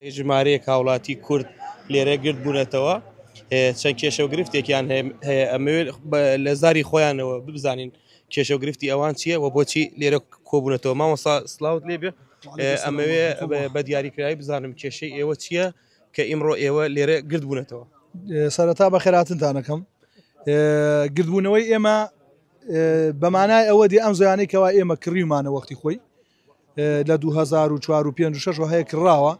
ژمارەیەک هاوڵاتی کورد لێرە گرت بوونەتەوە چەند کێشە و گرفتێکیان هەیە ئەمەوێت لە زاری خۆیانەوە ببزانین کێشە و گرفتی ئەوان چییە و بۆچی لێرە کۆبوونەتەوە مامۆستا سلااوت لێبێ ئەمەوێ بە دیاریکراوی بزانم کێشەی ئێوە چییە کە ئیمڕۆ ئێوە لێرە گرت بوونەتەوە. سەرەتا بە خێراتنتانەکەم گردبوونەوەی ئێمە بەمانای ئەوە دی ئەم زۆیانەی کەوا ئێمە کڕیمانە وەختی خۆی لە 2004 و 5 و هەیە کراوە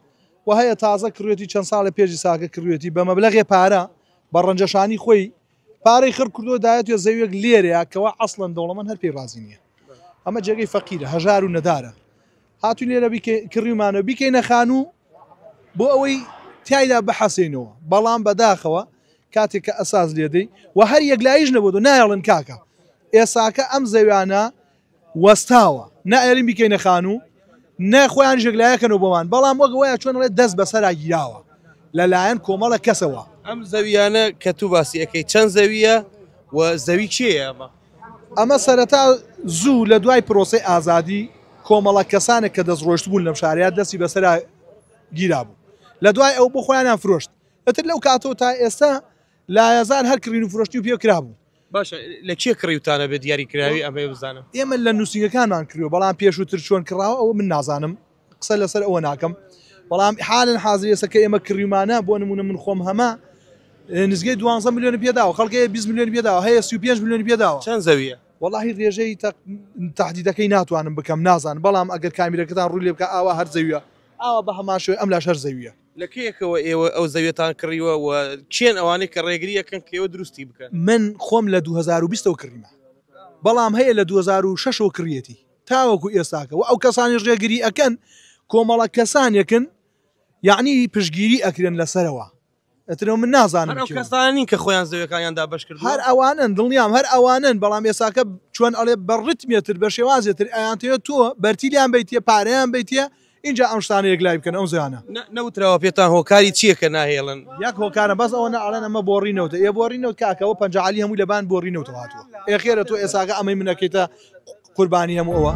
و هەیە تازە کڕێتی چەند ساڵە پێشی ساکە کڕێتی بە مەبلەغێ پارە بە ڕەنجەشانی خۆی پارەی خڕ کردو دایەت زەویەک لێرەیە کەوا ئەسڵەن دەوڵەمەند هەر پێی ڕازی نییە ئەمە جێگەی فەقیرە هەژار و نەدارە هاتوو لێرە کڕیمانە بیکەینە خانوو بۆ ئەوەی تایدا بەحەسێنەوە بەڵام بەداخەوە کاتێک کە ئەساس لێدەی و هەر یەکلاییش نەبوو نایڵن کاکە ئێساکە ئەم زەویانە وەستاوە نائێرین بیکەینە خانوو نە خۆیان ژەگلایەکەنەوە بۆمان بەڵام وەک وایە چۆنڵێت دەست بەسەرا گیراوە لەلایەن کۆمەڵە کەسەوە. ئەم زەویانە کە تو باسی ئەەکەی چەند زەویە و زەوی کێیە ئەمە سەرەتا زوو لە دوای پرۆسی ئازادی کۆمەڵە کەسانێک کە دەستڕۆشت بوون لەم شاریات دەستی بەسەرا گیرا بوو لە دوای ئەو بۆ خۆیانیان فرۆشت ئەتر لەو کاتەوە تا ئێستا لایەزار هەر کڕین و فرۆشتی و پێ کرابوو. باشە لە کێ کڕیوتانە بە دیاریکراوی ئەمە بزانم. ئێمە لە نووسنگەکانمان کردووە بەڵام پێشووتر چۆن کراوە ئەوە من نازانم قسە لەسەر ئەوە ناکەم بەڵام حالن حاضر ئێستا کە ئێمە کڕیمانە بۆ نمونە من خۆم هەمە نزگەی 12 ملیۆن پێداوە خەڵکی 20 ملیۆن پێداوە هەیە 35 ملیۆن پێداوە. چەند زەویە؟ وەڵاهی ڕێژەی تهدیدەکەی ناتوانم بکەم نازان بەڵام ئەگەر کامیرەکەتان ڕوو لێ بکە ئاوا هەر زەویە ئاوا بە هەماشوێ ئەم لاش هەر زەویە. لە کێیەکەوە ئێوە ئەو زەویێتان کڕیوە و کێن ئەوانەی کە ڕێگری یەکەن کە ئێوە دروستی بکەن؟ من خۆم لە 2020ەوە کڕیمە بەڵام هەیە لە 2006ەوە کڕیەتی تاوەکو ئێستاکە و ئەو کەسانی ڕێگری ئەکەن کۆمەڵە کەسانێکن یعنی پشگیری ئەکرێن لەسەرەوە ئەترەوە من نازانم ئەو کەسانین کە خۆیان زەویەکانیاندا بەش کرد هەر ئەوانن دڵنیام هەر ئەوانن بەڵام ئێساکە چۆن ئەڵێ بەڕتمێتر بە شێوازێتر ئەیانتەوە تۆ بەرتیلیان بیتە پارەیان بیتە اینجا ئەم شتانە یەکلای بکەن ئەو زیانە نەوتراوە پێتان هۆکاری چییە کە ناهێڵن یەک هۆکارە بەس ئەوە نەڵێن ئەمە بۆڕینەوتە ئێ بۆڕینەوت کاکەەوە پەنجعالی هەمووی لەبان بۆڕینەوە هاتووە ئێخێرە تۆ ئێساکە ئەمەی منەکەیتە قوربانی هەموو ئەوە